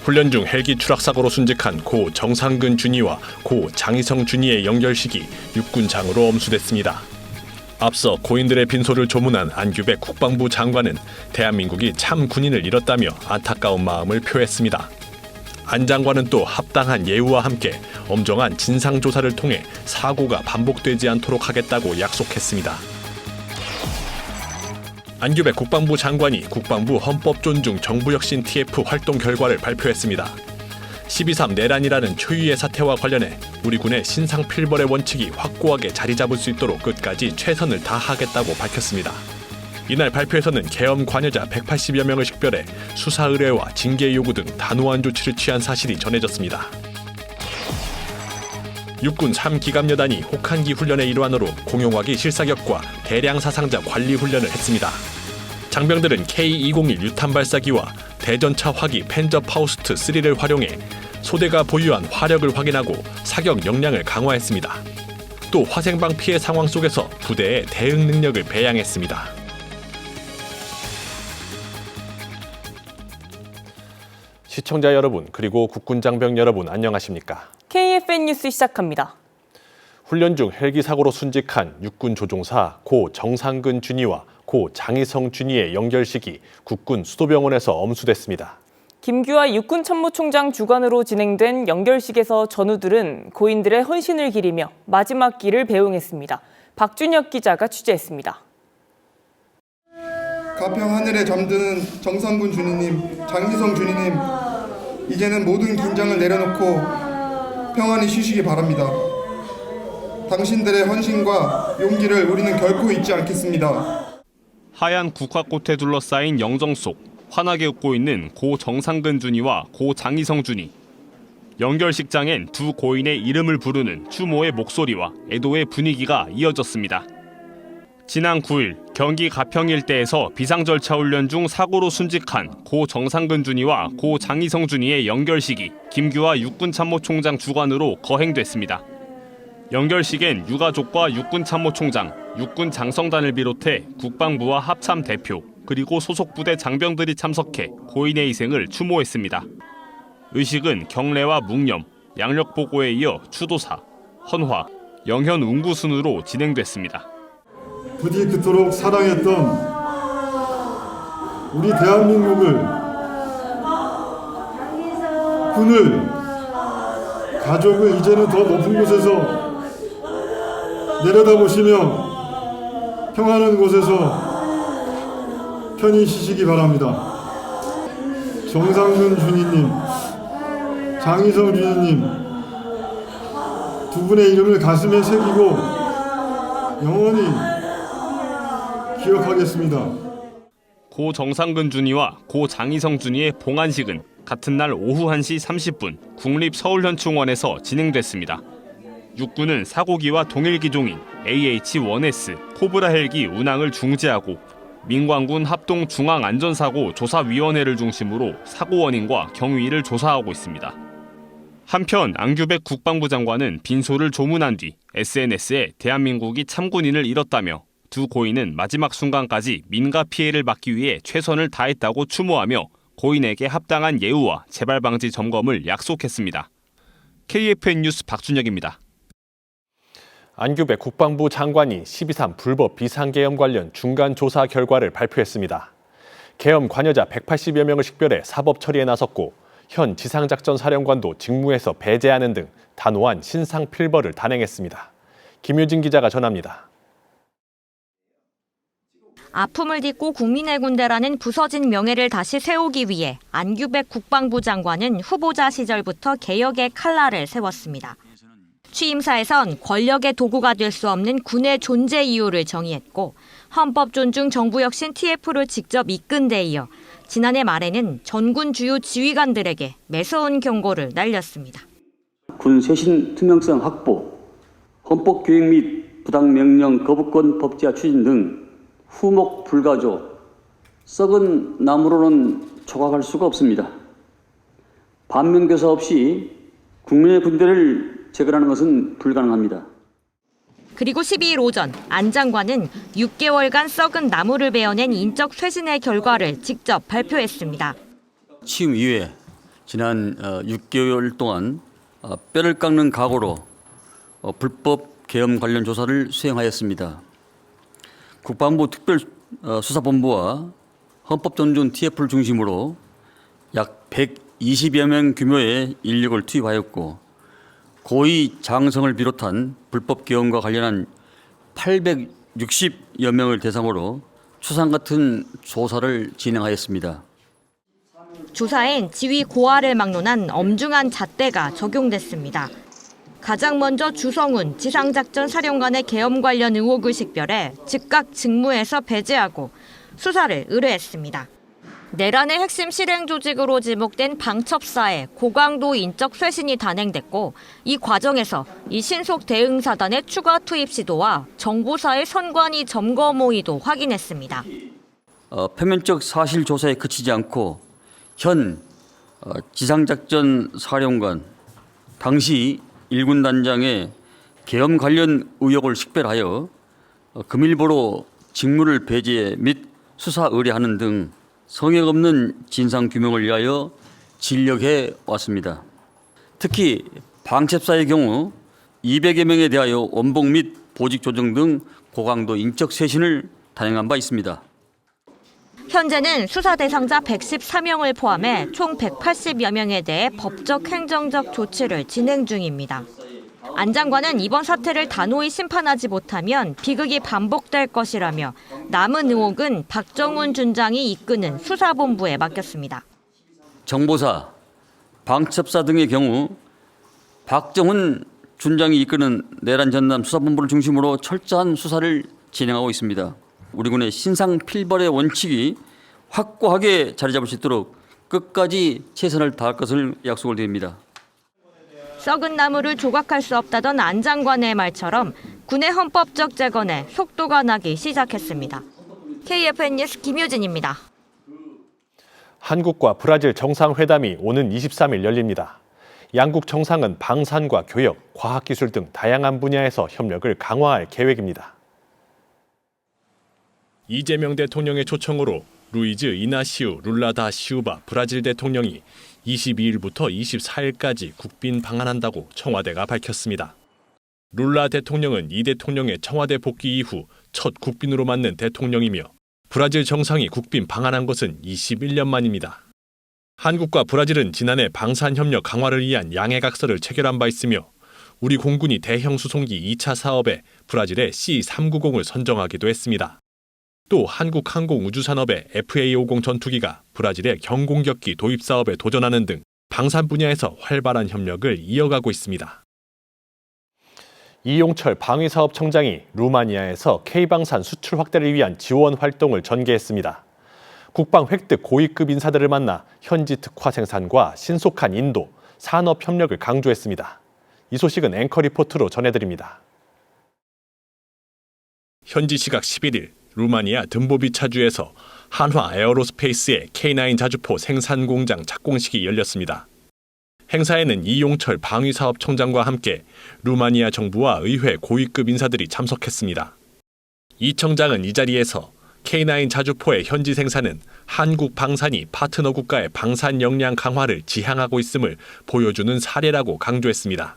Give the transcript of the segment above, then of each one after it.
훈련 중 헬기 추락사고로 순직한 고 정상근 준이와 고 장희성 준이의 연결식이 육군장으로 엄수됐습니다. 앞서 고인들의 빈소를 조문한 안규백 국방부 장관은 대한민국이 참 군인을 잃었다며 안타까운 마음을 표했습니다. 안 장관은 또 합당한 예우와 함께 엄정한 진상조사를 통해 사고가 반복되지 않도록 하겠다고 약속했습니다. 안규백 국방부 장관이 국방부 헌법존중 정부혁신 TF 활동 결과를 발표했습니다. 12.3 내란이라는 초유의 사태와 관련해 우리 군의 신상필벌의 원칙이 확고하게 자리 잡을 수 있도록 끝까지 최선을 다하겠다고 밝혔습니다. 이날 발표에서는 계엄 관여자 180여 명을 식별해 수사 의뢰와 징계 요구 등 단호한 조치를 취한 사실이 전해졌습니다. 육군 3기갑여단이 혹한기 훈련의 일환으로 공용화기 실사격과 대량 사상자 관리 훈련을 했습니다. 장병들은 K201 유탄 발사기와 대전차 화기 펜저 파우스트 3를 활용해 소대가 보유한 화력을 확인하고 사격 역량을 강화했습니다. 또 화생방 피해 상황 속에서 부대의 대응 능력을 배양했습니다. 시청자 여러분 그리고 국군 장병 여러분 안녕하십니까? KFN 뉴스 시작합니다. 훈련 중 헬기 사고로 순직한 육군 조종사 고 정상근 준이와 고 장희성 준이의 연결식이 국군 수도병원에서 엄수됐습니다. 김규하 육군 참모총장 주관으로 진행된 연결식에서 전우들은 고인들의 헌신을 기리며 마지막 길을 배웅했습니다. 박준혁 기자가 취재했습니다. 가평 하늘에 잠드는 정상근 준이님, 장희성 준이님, 이제는 모든 긴장을 내려놓고 평안히 쉬시기 바랍니다. 당신들의 헌신과 용기를 우리는 결코 잊지 않겠습니다. 하얀 국화꽃에 둘러싸인 영정 속 환하게 웃고 있는 고 정상근 준이와 고 장희성 준이. 연결식장엔 두 고인의 이름을 부르는 추모의 목소리와 애도의 분위기가 이어졌습니다. 지난 9일 경기 가평 일대에서 비상절차 훈련 중 사고로 순직한 고 정상근 준이와 고 장희성 준이의 연결식이 김규하 육군참모총장 주관으로 거행됐습니다. 연결식엔 유가족과 육군참모총장, 육군장성단을 비롯해 국방부와 합참 대표, 그리고 소속 부대 장병들이 참석해 고인의 희생을 추모했습니다. 의식은 경례와 묵념, 양력보고에 이어 추도사, 헌화, 영현 운구 순으로 진행됐습니다. 부디 그토록 사랑했던 우리 대한민국을, 군을, 가족을 이제는 더 높은 곳에서 내려다보시며 평안한 곳에서 편히 쉬시기 바랍니다. 정상근 준이님, 장희성 준이님 두 분의 이름을 가슴에 새기고 영원히 기억하겠습니다. 고 정상근 준이와 고 장희성 준이의 봉안식은 같은 날 오후 1시 30분 국립서울현충원에서 진행됐습니다. 육군은 사고기와 동일 기종인 AH-1S 코브라 헬기 운항을 중지하고 민관군 합동중앙안전사고 조사위원회를 중심으로 사고 원인과 경위를 조사하고 있습니다. 한편 안규백 국방부 장관은 빈소를 조문한 뒤 SNS에 대한민국이 참군인을 잃었다며 두 고인은 마지막 순간까지 민가 피해를 막기 위해 최선을 다했다고 추모하며 고인에게 합당한 예우와 재발 방지 점검을 약속했습니다. KFN 뉴스 박준혁입니다. 안규백 국방부 장관이 12.3 불법 비상계엄 관련 중간 조사 결과를 발표했습니다. 계엄 관여자 180여 명을 식별해 사법 처리에 나섰고 현 지상작전사령관도 직무에서 배제하는 등 단호한 신상필벌을 단행했습니다. 김유진 기자가 전합니다. 아픔을 딛고 국민의 군대라는 부서진 명예를 다시 세우기 위해 안규백 국방부 장관은 후보자 시절부터 개혁의 칼날을 세웠습니다. 취임사에선 권력의 도구가 될 수 없는 군의 존재 이유를 정의했고 헌법 존중 정부혁신 TF를 직접 이끈 데 이어 지난해 말에는 전군 주요 지휘관들에게 매서운 경고를 날렸습니다. 군 쇄신 투명성 확보, 헌법 교육 및 부당명령 거부권 법제화 추진 등 후목 불가조, 썩은 나무로는 조각할 수가 없습니다. 반면교사 없이 국민의 군대를 재건하는 것은 불가능합니다. 그리고 12일 오전 안 장관은 6개월간 썩은 나무를 베어낸 인적 쇄신의 결과를 직접 발표했습니다. 취임 이후에 지난 6개월 동안 뼈를 깎는 각오로 불법 계엄 관련 조사를 수행하였습니다. 국방부 특별수사본부와 헌법존중 TF를 중심으로 약 120여 명 규모의 인력을 투입하였고 고위 장성을 비롯한 불법 계엄과 관련한 860여 명을 대상으로 추상 같은 조사를 진행하였습니다. 조사엔 지위 고하를 막론한 엄중한 잣대가 적용됐습니다. 가장 먼저 주성훈 지상작전 사령관의 계엄 관련 의혹을 식별해 즉각 직무에서 배제하고 수사를 의뢰했습니다. 내란의 핵심 실행 조직으로 지목된 방첩사의 고강도 인적 쇄신이 단행됐고 이 과정에서 이 신속 대응사단의 추가 투입 시도와 정보사의 선관위 점검 모의도 확인했습니다. 표면적 사실 조사에 그치지 않고 현 지상작전 사령관 당시 1군 단장의 계엄 관련 의혹을 식별하여 금일보로 직무를 배제 및 수사 의뢰하는 등 성역 없는 진상 규명을 위하여 진력해 왔습니다. 특히 방첩사의 경우 200여 명에 대하여 원복 및 보직 조정 등 고강도 인적 쇄신을 단행한 바 있습니다. 현재는 수사 대상자 114명을 포함해 총 180여 명에 대해 법적 행정적 조치를 진행 중입니다. 안 장관은 이번 사태를 단호히 심판하지 못하면 비극이 반복될 것이라며 남은 의혹은 박정훈 준장이 이끄는 수사본부에 맡겼습니다. 정보사, 방첩사 등의 경우 박정훈 준장이 이끄는 내란 전담 수사본부를 중심으로 철저한 수사를 진행하고 있습니다. 우리 군의 신상 필벌의 원칙이 확고하게 자리 잡을 수 있도록 끝까지 최선을 다할 것을 약속을 드립니다. 썩은 나무를 조각할 수 없다던 안 장관의 말처럼 군의 헌법적 재건에 속도가 나기 시작했습니다. KFN 뉴스 김효진입니다. 한국과 브라질 정상회담이 오는 23일 열립니다. 양국 정상은 방산과 교역, 과학기술 등 다양한 분야에서 협력을 강화할 계획입니다. 이재명 대통령의 초청으로 루이즈 이나시우 룰라 다 시우바 브라질 대통령이 22일부터 24일까지 국빈 방한한다고 청와대가 밝혔습니다. 룰라 대통령은 이 대통령의 청와대 복귀 이후 첫 국빈으로 맞는 대통령이며 브라질 정상이 국빈 방한한 것은 21년 만입니다. 한국과 브라질은 지난해 방산협력 강화를 위한 양해각서를 체결한 바 있으며 우리 공군이 대형 수송기 2차 사업에 브라질의 C390을 선정하기도 했습니다. 또 한국항공우주산업의 FA50 전투기가 브라질의 경공격기 도입 사업에 도전하는 등 방산 분야에서 활발한 협력을 이어가고 있습니다. 이용철 방위사업청장이 루마니아에서 K방산 수출 확대를 위한 지원 활동을 전개했습니다. 국방 획득 고위급 인사들을 만나 현지 특화 생산과 신속한 인도, 산업 협력을 강조했습니다. 이 소식은 앵커 리포트로 전해드립니다. 현지 시각 11일 루마니아 든보비차주에서 한화 에어로스페이스의 K9 자주포 생산 공장 착공식이 열렸습니다. 행사에는 이용철 방위사업청장과 함께 루마니아 정부와 의회 고위급 인사들이 참석했습니다. 이 청장은 이 자리에서 K9 자주포의 현지 생산은 한국 방산이 파트너 국가의 방산 역량 강화를 지향하고 있음을 보여주는 사례라고 강조했습니다.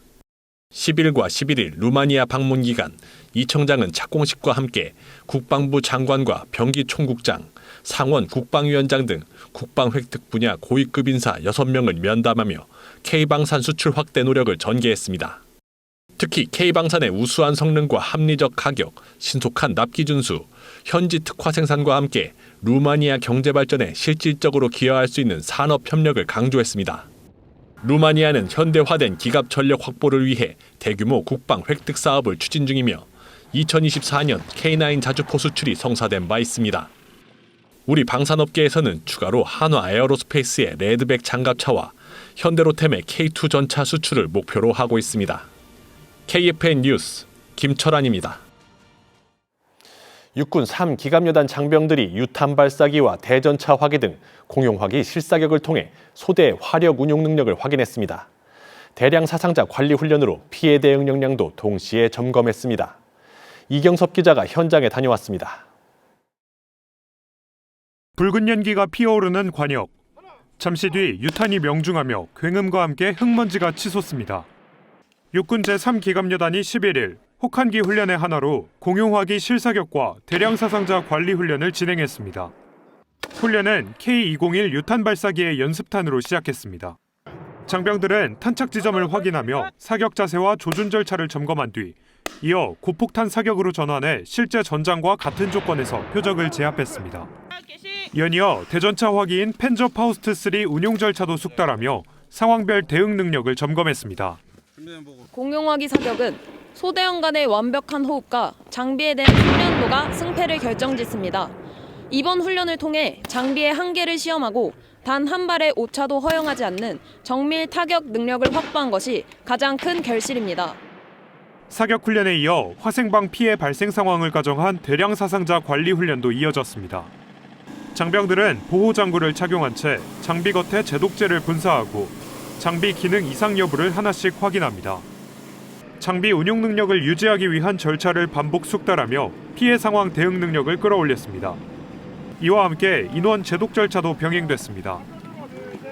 10일과 11일 루마니아 방문 기간 이 청장은 착공식과 함께 국방부 장관과 병기 총국장, 상원 국방위원장 등 국방 획득 분야 고위급 인사 6명을 면담하며 K방산 수출 확대 노력을 전개했습니다. 특히 K방산의 우수한 성능과 합리적 가격, 신속한 납기 준수, 현지 특화 생산과 함께 루마니아 경제 발전에 실질적으로 기여할 수 있는 산업 협력을 강조했습니다. 루마니아는 현대화된 기갑 전력 확보를 위해 대규모 국방 획득 사업을 추진 중이며 2024년 K9 자주포 수출이 성사된 바 있습니다. 우리 방산업계에서는 추가로 한화 에어로스페이스의 레드백 장갑차와 현대로템의 K2 전차 수출을 목표로 하고 있습니다. KFN 뉴스 김철환입니다. 육군 3기갑여단 장병들이 유탄 발사기와 대전차 화기 등 공용화기 실사격을 통해 소대의 화력 운용 능력을 확인했습니다. 대량 사상자 관리 훈련으로 피해 대응 역량도 동시에 점검했습니다. 이경섭 기자가 현장에 다녀왔습니다. 붉은 연기가 피어오르는 관역. 잠시 뒤 유탄이 명중하며 굉음과 함께 흙먼지가 치솟습니다. 육군 제3기갑여단이 11일 혹한기 훈련의 하나로 공용화기 실사격과 대량 사상자 관리 훈련을 진행했습니다. 훈련은 K201 유탄 발사기의 연습탄으로 시작했습니다. 장병들은 탄착 지점을 확인하며 사격 자세와 조준 절차를 점검한 뒤 이어 고폭탄 사격으로 전환해 실제 전장과 같은 조건에서 표적을 제압했습니다. 연이어 대전차 화기인 펜저 파우스트 3 운용 절차도 숙달하며 상황별 대응 능력을 점검했습니다. 공용화기 사격은 소대원 간의 완벽한 호흡과 장비에 대한 훈련도가 승패를 결정짓습니다. 이번 훈련을 통해 장비의 한계를 시험하고 단 한 발의 오차도 허용하지 않는 정밀 타격 능력을 확보한 것이 가장 큰 결실입니다. 사격 훈련에 이어 화생방 피해 발생 상황을 가정한 대량 사상자 관리 훈련도 이어졌습니다. 장병들은 보호 장구를 착용한 채 장비 겉에 제독제를 분사하고 장비 기능 이상 여부를 하나씩 확인합니다. 장비 운용 능력을 유지하기 위한 절차를 반복 숙달하며 피해 상황 대응 능력을 끌어올렸습니다. 이와 함께 인원 제독 절차도 병행됐습니다.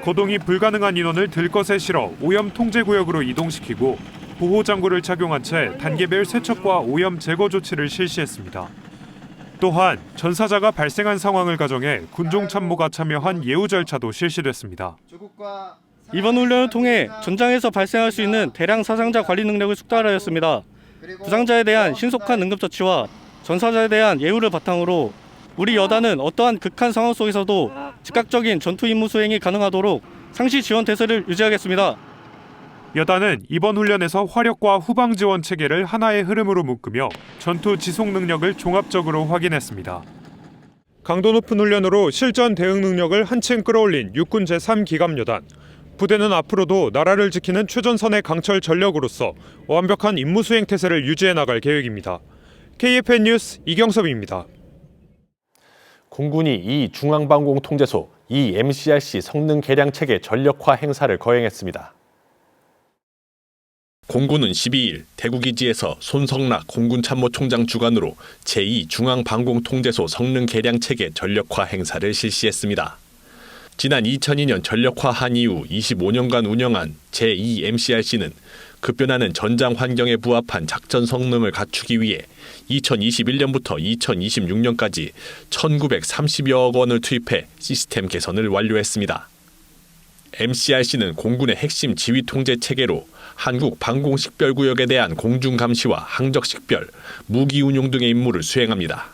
거동이 불가능한 인원을 들것에 실어 오염 통제 구역으로 이동시키고 보호 장구를 착용한 채 단계별 세척과 오염 제거 조치를 실시했습니다. 또한 전사자가 발생한 상황을 가정해 군종 참모가 참여한 예우 절차도 실시됐습니다. 이번 훈련을 통해 전장에서 발생할 수 있는 대량 사상자 관리 능력을 숙달하였습니다. 부상자에 대한 신속한 응급처치와 전사자에 대한 예우를 바탕으로 우리 여단은 어떠한 극한 상황 속에서도 즉각적인 전투 임무 수행이 가능하도록 상시 지원 태세를 유지하겠습니다. 여단은 이번 훈련에서 화력과 후방 지원 체계를 하나의 흐름으로 묶으며 전투 지속 능력을 종합적으로 확인했습니다. 강도 높은 훈련으로 실전 대응 능력을 한층 끌어올린 육군 제3기갑여단. 부대는 앞으로도 나라를 지키는 최전선의 강철 전력으로서 완벽한 임무 수행 태세를 유지해 나갈 계획입니다. KFN 뉴스 이경섭입니다. 공군이 이 중앙방공통제소 이 MCRC 성능 개량 체계 전력화 행사를 거행했습니다. 공군은 12일 대구기지에서 손성락 공군참모총장 주관으로 제2중앙방공통제소 성능 개량 체계 전력화 행사를 실시했습니다. 지난 2002년 전력화한 이후 25년간 운영한 제2MCRC는 급변하는 전장 환경에 부합한 작전 성능을 갖추기 위해 2021년부터 2026년까지 1,930여억 원을 투입해 시스템 개선을 완료했습니다. MCRC는 공군의 핵심 지휘 통제 체계로 한국 방공식별구역에 대한 공중 감시와 항적 식별, 무기 운용 등의 임무를 수행합니다.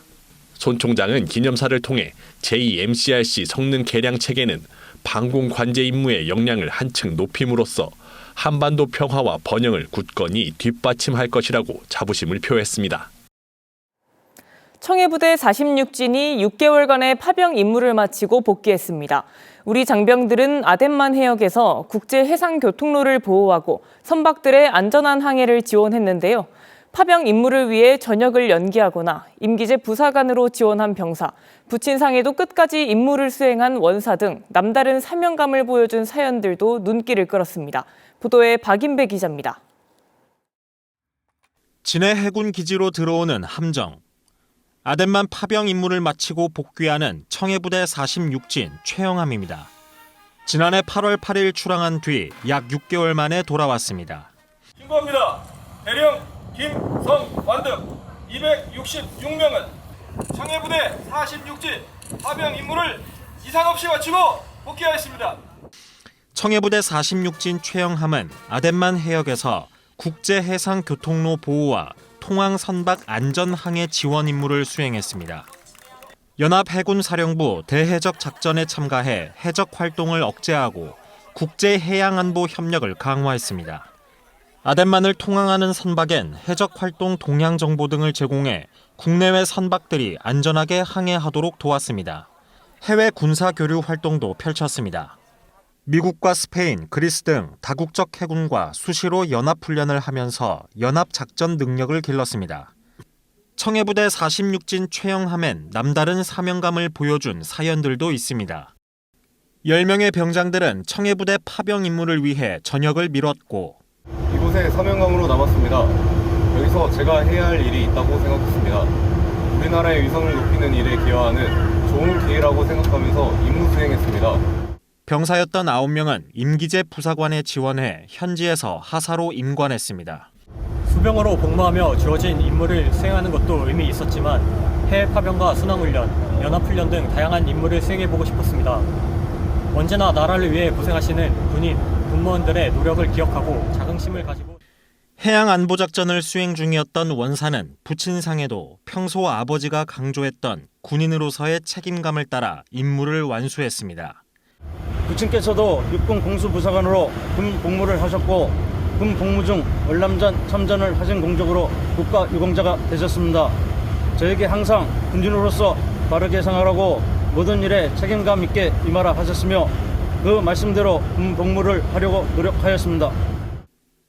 손 총장은 기념사를 통해 제2MCRC 성능 개량 체계는 방공 관제 임무의 역량을 한층 높임으로써 한반도 평화와 번영을 굳건히 뒷받침할 것이라고 자부심을 표했습니다. 청해부대 46진이 6개월간의 파병 임무를 마치고 복귀했습니다. 우리 장병들은 아덴만 해역에서 국제 해상 교통로를 보호하고 선박들의 안전한 항해를 지원했는데요. 파병 임무를 위해 전역을 연기하거나 임기제 부사관으로 지원한 병사, 부친상에도 끝까지 임무를 수행한 원사 등 남다른 사명감을 보여준 사연들도 눈길을 끌었습니다. 보도에 박인배 기자입니다. 진해 해군 기지로 들어오는 함정. 아덴만 파병 임무를 마치고 복귀하는 청해부대 46진 최영함입니다. 지난해 8월 8일 출항한 뒤 약 6개월 만에 돌아왔습니다. 신고합니다. 대령 김성완 등 266명은 청해부대 46진 파병 임무를 이상 없이 마치고 복귀하였습니다. 청해부대 46진 최영함은 아덴만 해역에서 국제 해상 교통로 보호와 통항 선박 안전 항해 지원 임무를 수행했습니다. 연합해군사령부 대해적 작전에 참가해 해적 활동을 억제하고 국제 해양 안보 협력을 강화했습니다. 아덴만을 통항하는 선박엔 해적 활동 동향 정보 등을 제공해 국내외 선박들이 안전하게 항해하도록 도왔습니다. 해외 군사 교류 활동도 펼쳤습니다. 미국과 스페인, 그리스 등 다국적 해군과 수시로 연합훈련을 하면서 연합작전 능력을 길렀습니다. 청해부대 46진 최영함엔 남다른 사명감을 보여준 사연들도 있습니다. 10명의 병장들은 청해부대 파병 임무를 위해 전역을 미뤘고 이곳에 사명감으로 남았습니다. 여기서 제가 해야 할 일이 있다고 생각했습니다. 우리나라의 위상을 높이는 일에 기여하는 좋은 기회라고 생각하면서 임무 수행했습니다. 병사였던 9명은 임기제 부사관에 지원해 현지에서 하사로 임관했습니다. 수병으로 복무하며 주어진 임무를 수행하는 것도 의미 있었지만 해외 파병과 순항훈련, 연합훈련 등 다양한 임무를 수행해보고 싶었습니다. 언제나 나라를 위해 고생하시는 군인, 군무원들의 노력을 기억하고 자긍심을 가지고 해양안보작전을 수행 중이었던 원사는 부친상에도 평소 아버지가 강조했던 군인으로서의 책임감을 따라 임무를 완수했습니다. 부친께서도 육군 공수부사관으로 군 복무를 하셨고 군 복무 중 월남전 참전을 하신 공적으로 국가 유공자가 되셨습니다. 저에게 항상 군인으로서 바르게 생활하고 모든 일에 책임감 있게 임하라 하셨으며 그 말씀대로 군 복무를 하려고 노력하였습니다.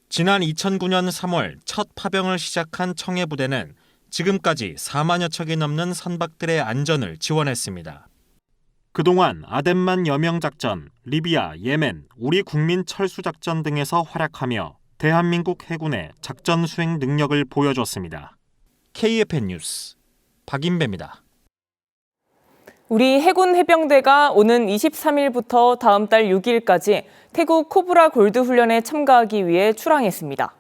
지난 2009년 3월 첫 파병을 시작한 청해부대는 지금까지 4만여 척이 넘는 선박들의 안전을 지원했습니다. 그동안 아덴만 여명작전, 리비아, 예멘, 우리 국민 철수작전 등에서 활약하며 대한민국 해군의 작전 수행 능력을 보여줬습니다. KFN 뉴스 박인배입니다. 우리 해군 해병대가 오는 23일부터 다음 달 6일까지 태국 코브라 골드 훈련에 참가하기 위해 출항했습니다.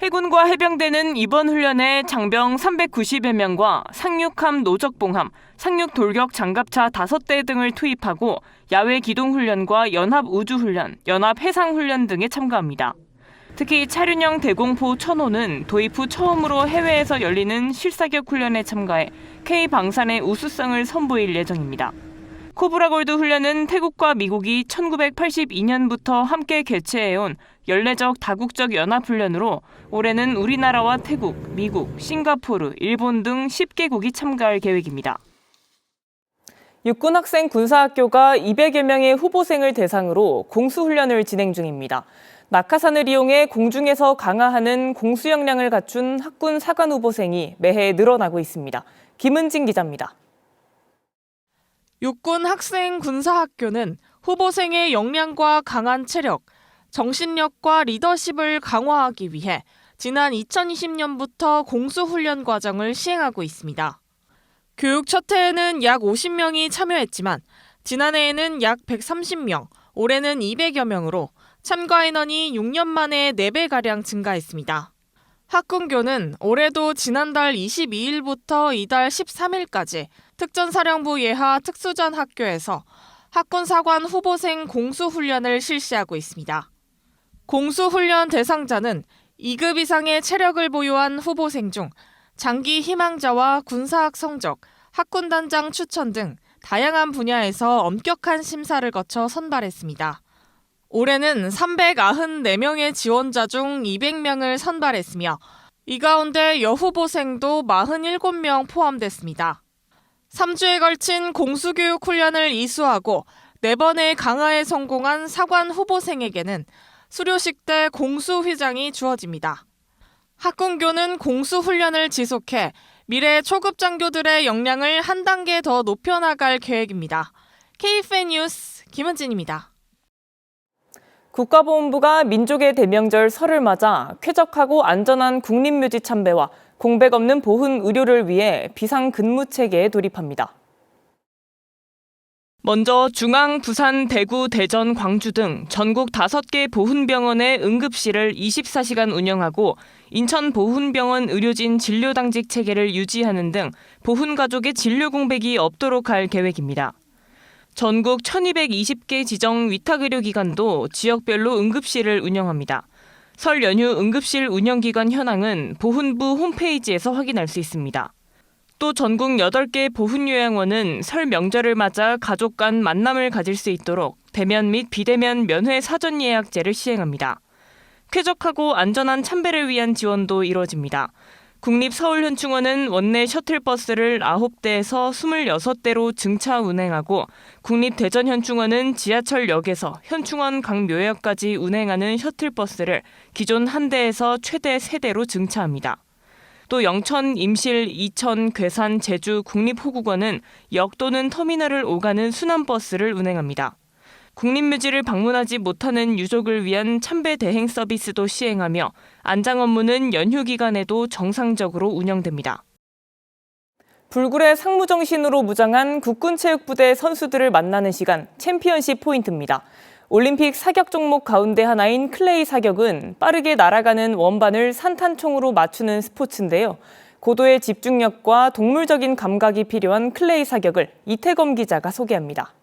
해군과 해병대는 이번 훈련에 장병 390여 명과 상륙함 노적봉함, 상륙 돌격 장갑차 5대 등을 투입하고 야외 기동 훈련과 연합 우주 훈련, 연합 해상 훈련 등에 참가합니다. 특히 차륜형 대공포 1000호는 도입 후 처음으로 해외에서 열리는 실사격 훈련에 참가해 K방산의 우수성을 선보일 예정입니다. 코브라 골드 훈련은 태국과 미국이 1982년부터 함께 개최해온 연례적 다국적 연합훈련으로 올해는 우리나라와 태국, 미국, 싱가포르, 일본 등 10개국이 참가할 계획입니다. 육군학생 군사학교가 200여 명의 후보생을 대상으로 공수훈련을 진행 중입니다. 낙하산을 이용해 공중에서 강화하는 공수 역량을 갖춘 학군 사관 후보생이 매해 늘어나고 있습니다. 김은진 기자입니다. 육군 학생 군사학교는 후보생의 역량과 강한 체력, 정신력과 리더십을 강화하기 위해 지난 2020년부터 공수훈련 과정을 시행하고 있습니다. 교육 첫 해에는 약 50명이 참여했지만 지난해에는 약 130명, 올해는 200여 명으로 참가 인원이 6년 만에 4배가량 증가했습니다. 학군교는 올해도 지난달 22일부터 이달 13일까지 특전사령부 예하 특수전 학교에서 학군사관 후보생 공수훈련을 실시하고 있습니다. 공수훈련 대상자는 2급 이상의 체력을 보유한 후보생 중 장기 희망자와 군사학 성적, 학군단장 추천 등 다양한 분야에서 엄격한 심사를 거쳐 선발했습니다. 올해는 394명의 지원자 중 200명을 선발했으며 이 가운데 여후보생도 47명 포함됐습니다. 3주에 걸친 공수교육 훈련을 이수하고 4번의 강화에 성공한 사관 후보생에게는 수료식 때 공수휘장이 주어집니다. 학군교는 공수훈련을 지속해 미래 초급 장교들의 역량을 한 단계 더 높여나갈 계획입니다. KFN 뉴스 김은진입니다. 국가보훈부가 민족의 대명절 설을 맞아 쾌적하고 안전한 국립묘지 참배와 공백 없는 보훈 의료를 위해 비상근무체계에 돌입합니다. 먼저 중앙, 부산, 대구, 대전, 광주 등 전국 5개 보훈병원의 응급실을 24시간 운영하고 인천 보훈병원 의료진 진료당직 체계를 유지하는 등 보훈가족의 진료 공백이 없도록 할 계획입니다. 전국 1220개 지정 위탁의료기관도 지역별로 응급실을 운영합니다. 설 연휴 응급실 운영기관 현황은 보훈부 홈페이지에서 확인할 수 있습니다. 또 전국 8개 보훈요양원은 설 명절을 맞아 가족 간 만남을 가질 수 있도록 대면 및 비대면 면회 사전 예약제를 시행합니다. 쾌적하고 안전한 참배를 위한 지원도 이뤄집니다. 국립서울현충원은 원내 셔틀버스를 9대에서 26대로 증차 운행하고 국립대전현충원은 지하철역에서 현충원 각 묘역까지 운행하는 셔틀버스를 기존 1대에서 최대 3대로 증차합니다. 또 영천, 임실, 이천, 괴산, 제주 국립호국원은 역 또는 터미널을 오가는 순환버스를 운행합니다. 국립묘지를 방문하지 못하는 유족을 위한 참배 대행 서비스도 시행하며 안장 업무는 연휴 기간에도 정상적으로 운영됩니다. 불굴의 상무정신으로 무장한 국군체육부대 선수들을 만나는 시간, 챔피언십 포인트입니다. 올림픽 사격 종목 가운데 하나인 클레이 사격은 빠르게 날아가는 원반을 산탄총으로 맞추는 스포츠인데요. 고도의 집중력과 동물적인 감각이 필요한 클레이 사격을 이태검 기자가 소개합니다.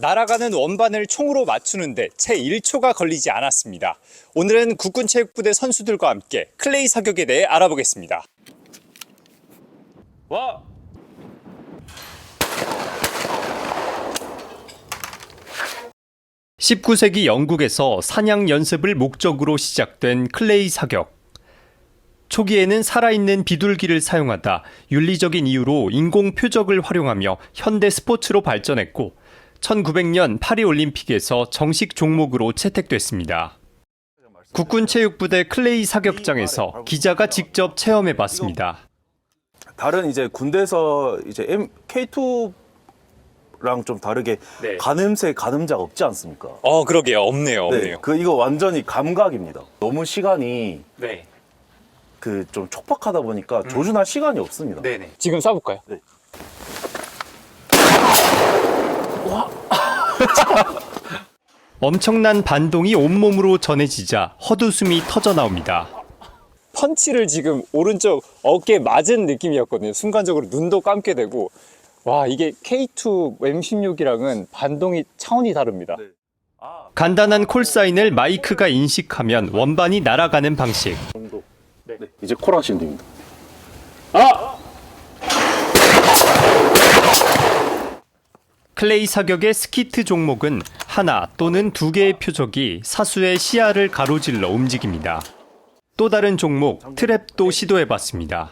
날아가는 원반을 총으로 맞추는데 채 1초가 걸리지 않았습니다. 오늘은 국군체육부대 선수들과 함께 클레이 사격에 대해 알아보겠습니다. 와! (19세기) 영국에서 사냥 연습을 목적으로 시작된 클레이 사격. 초기에는 살아있는 비둘기를 사용하다 윤리적인 이유로 인공 표적을 활용하며 현대 스포츠로 발전했고 1900년 파리올림픽에서 정식 종목으로 채택됐습니다. 국군체육부대 클레이 사격장에서 기자가 직접 체험해봤습니다. 다른 이제 군대에서 이제 K2랑 좀 다르게 가늠쇠 가늠자가 없지 않습니까? 그러게요. 없네요. 네, 이거 완전히 감각입니다. 너무 시간이 그 좀 촉박하다 보니까 조준할 시간이 없습니다. 네네. 지금 쏴볼까요? 네. 엄청난 반동이 온몸으로 전해지자 헛웃음이 터져 나옵니다. 펀치를 지금 오른쪽 어깨에 맞은 느낌이었거든요. 순간적으로 눈도 감게 되고 와, 이게 K2 M16이랑은 반동이 차원이 다릅니다. 간단한 콜사인을 마이크가 인식하면 원반이 날아가는 방식. 네, 이제 콜 하시면 됩니다. 클레이 사격의 스키트 종목은 하나 또는 두 개의 표적이 사수의 시야를 가로질러 움직입니다. 또 다른 종목 트랩도 시도해봤습니다.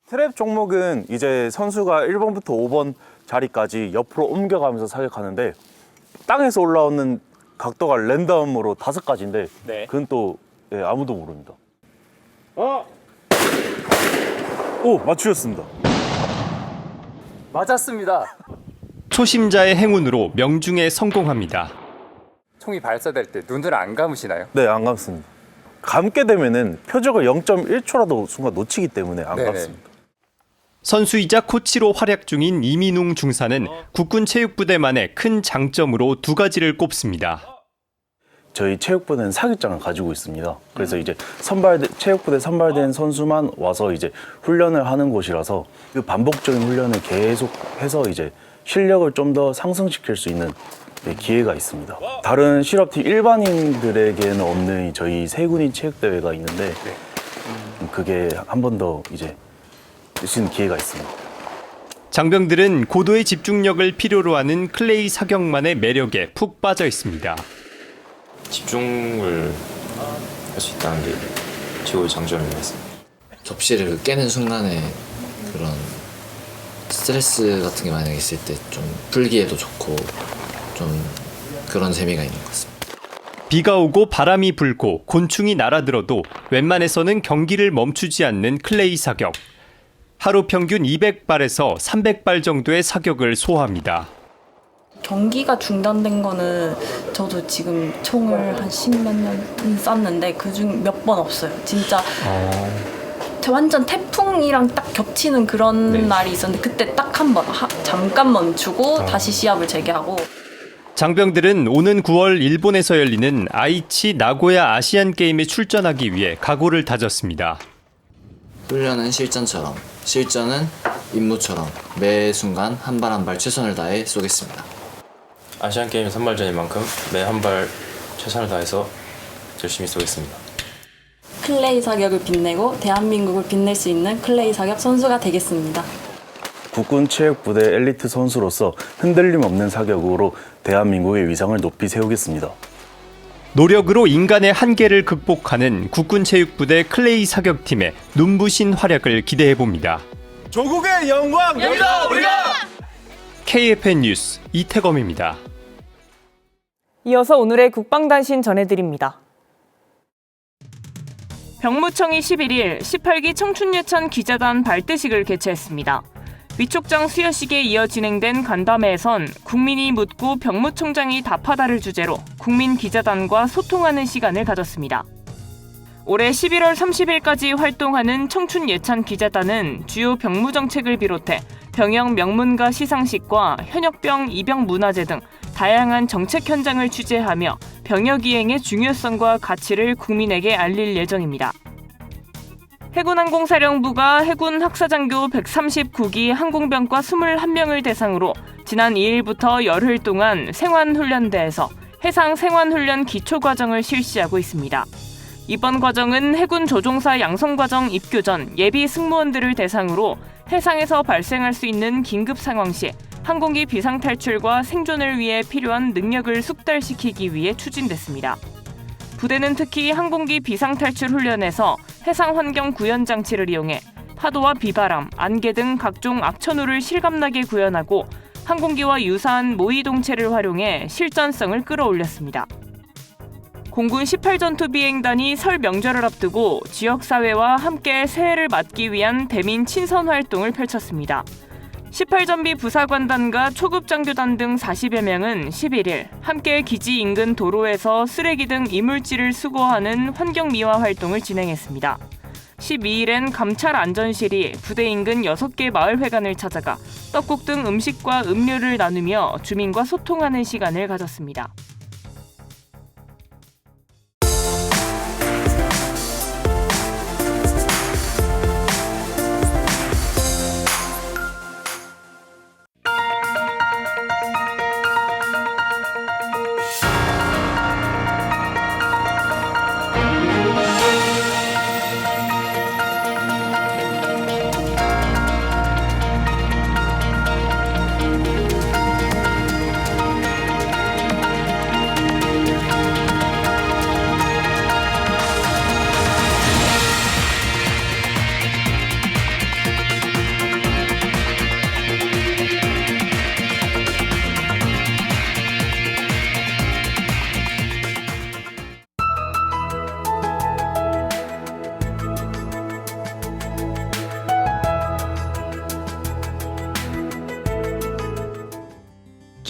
트랩 종목은 이제 선수가 1번부터 5번 자리까지 옆으로 옮겨가면서 사격하는데 땅에서 올라오는 각도가 랜덤으로 5가지인데 그건 또 아무도 모릅니다. 오, 맞추셨습니다. 맞았습니다. 초심자의 행운으로 명중에 성공합니다. 총이 발사될 때 눈을 안 감으시나요? 네, 안 감습니다. 감게 되면은 표적을 0.1초라도 순간 놓치기 때문에 안 감습니다. 선수이자 코치로 활약 중인 이민웅 중사는 국군체육부대만의 큰 장점으로 두 가지를 꼽습니다. 저희 체육부대는 사격장을 가지고 있습니다. 그래서 이제 체육부대 선발된 선수만 와서 이제 훈련을 하는 곳이라서 그 반복적인 훈련을 계속해서 이제 실력을 좀 더 상승시킬 수 있는 기회가 있습니다. 다른 실업팀 일반인들에게는 없는 저희 세군인 체육대회가 있는데 그게 한 번 더 이제 할 수 있는 기회가 있습니다. 장병들은 고도의 집중력을 필요로 하는 클레이 사격만의 매력에 푹 빠져 있습니다. 집중을 할 수 있다는 게 최고의 장점인 것 같습니다. 접시를 깨는 순간에 그런 스트레스 같은 게 만약에 있을 때 좀 풀기에도 좋고 좀 그런 재미가 있는 것 같습니다. 비가 오고 바람이 불고 곤충이 날아들어도 웬만해서는 경기를 멈추지 않는 클레이 사격. 하루 평균 200발에서 300발 정도의 사격을 소화합니다. 경기가 중단된 거는 저도 지금 총을 한 10몇 년 쐈는데 그중 몇 번 없어요. 진짜 완전 태풍이랑 딱 겹치는 그런 날이 있었는데 그때 딱 한 번 잠깐 멈추고 다시 시합을 재개하고. 장병들은 오는 9월 일본에서 열리는 아이치 나고야 아시안 게임에 출전하기 위해 각오를 다졌습니다. 훈련은 실전처럼, 실전은 임무처럼 매 순간 한 발 한 발 최선을 다해 쏘겠습니다. 아시안 게임 선발전인 만큼 매 한 발 최선을 다해서 열심히 쏘겠습니다. 클레이 사격을 빛내고 대한민국을 빛낼 수 있는 클레이 사격 선수가 되겠습니다. 국군체육부대 엘리트 선수로서 흔들림 없는 사격으로 대한민국의 위상을 높이 세우겠습니다. 노력으로 인간의 한계를 극복하는 국군체육부대 클레이 사격팀의 눈부신 활약을 기대해봅니다. 조국의 영광 여기다 우리가! KFN 뉴스 이태검입니다. 이어서 오늘의 국방단신 전해드립니다. 병무청이 11일 18기 청춘예찬 기자단 발대식을 개최했습니다. 위촉장 수여식에 이어 진행된 간담회에선 국민이 묻고 병무청장이 답하다를 주제로 국민 기자단과 소통하는 시간을 가졌습니다. 올해 11월 30일까지 활동하는 청춘예찬 기자단은 주요 병무정책을 비롯해 병역 명문가 시상식과 현역병 입영 문화제 등 다양한 정책 현장을 취재하며 병역 이행의 중요성과 가치를 국민에게 알릴 예정입니다. 해군항공사령부가 해군 학사장교 139기 항공병과 21명을 대상으로 지난 2일부터 열흘 동안 생환훈련대에서 해상 생환훈련 기초과정을 실시하고 있습니다. 이번 과정은 해군 조종사 양성과정 입교 전 예비 승무원들을 대상으로 해상에서 발생할 수 있는 긴급 상황 시 항공기 비상탈출과 생존을 위해 필요한 능력을 숙달시키기 위해 추진됐습니다. 부대는 특히 항공기 비상탈출 훈련에서 해상 환경 구현 장치를 이용해 파도와 비바람, 안개 등 각종 악천후를 실감나게 구현하고 항공기와 유사한 모의동체를 활용해 실전성을 끌어올렸습니다. 공군 18전투 비행단이 설 명절을 앞두고 지역사회와 함께 새해를 맞기 위한 대민 친선 활동을 펼쳤습니다. 18전비 부사관단과 초급장교단 등 40여 명은 11일 함께 기지 인근 도로에서 쓰레기 등 이물질을 수거하는 환경미화 활동을 진행했습니다. 12일엔 감찰 안전실이 부대 인근 6개 마을회관을 찾아가 떡국 등 음식과 음료를 나누며 주민과 소통하는 시간을 가졌습니다.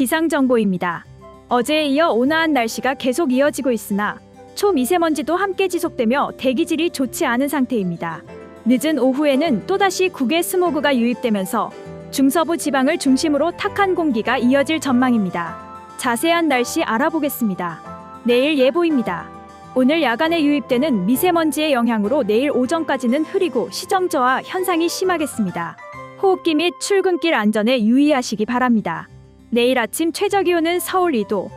기상정보입니다. 어제에 이어 온화한 날씨가 계속 이어지고 있으나 초미세먼지도 함께 지속되며 대기질이 좋지 않은 상태입니다. 늦은 오후에는 또다시 국외 스모그가 유입되면서 중서부 지방을 중심으로 탁한 공기가 이어질 전망입니다. 자세한 날씨 알아보겠습니다. 내일 예보입니다. 오늘 야간에 유입되는 미세먼지의 영향으로 내일 오전까지는 흐리고 시정저하 현상이 심하겠습니다. 호흡기 및 출근길 안전에 유의하시기 바랍니다. 내일 아침 최저기온은 서울 2도,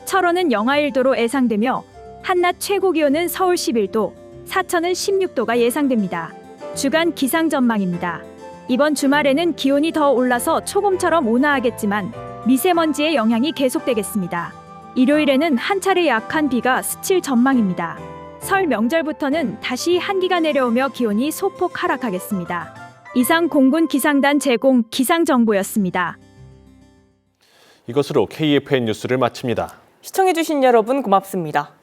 철원은 영하 1도로 예상되며 한낮 최고기온은 서울 11도, 사천은 16도가 예상됩니다. 주간 기상 전망입니다. 이번 주말에는 기온이 더 올라서 초봄처럼 온화하겠지만 미세먼지의 영향이 계속되겠습니다. 일요일에는 한 차례 약한 비가 스칠 전망입니다. 설 명절부터는 다시 한기가 내려오며 기온이 소폭 하락하겠습니다. 이상 공군 기상단 제공 기상정보였습니다. 이것으로 KFN 뉴스를 마칩니다. 시청해주신 여러분 고맙습니다.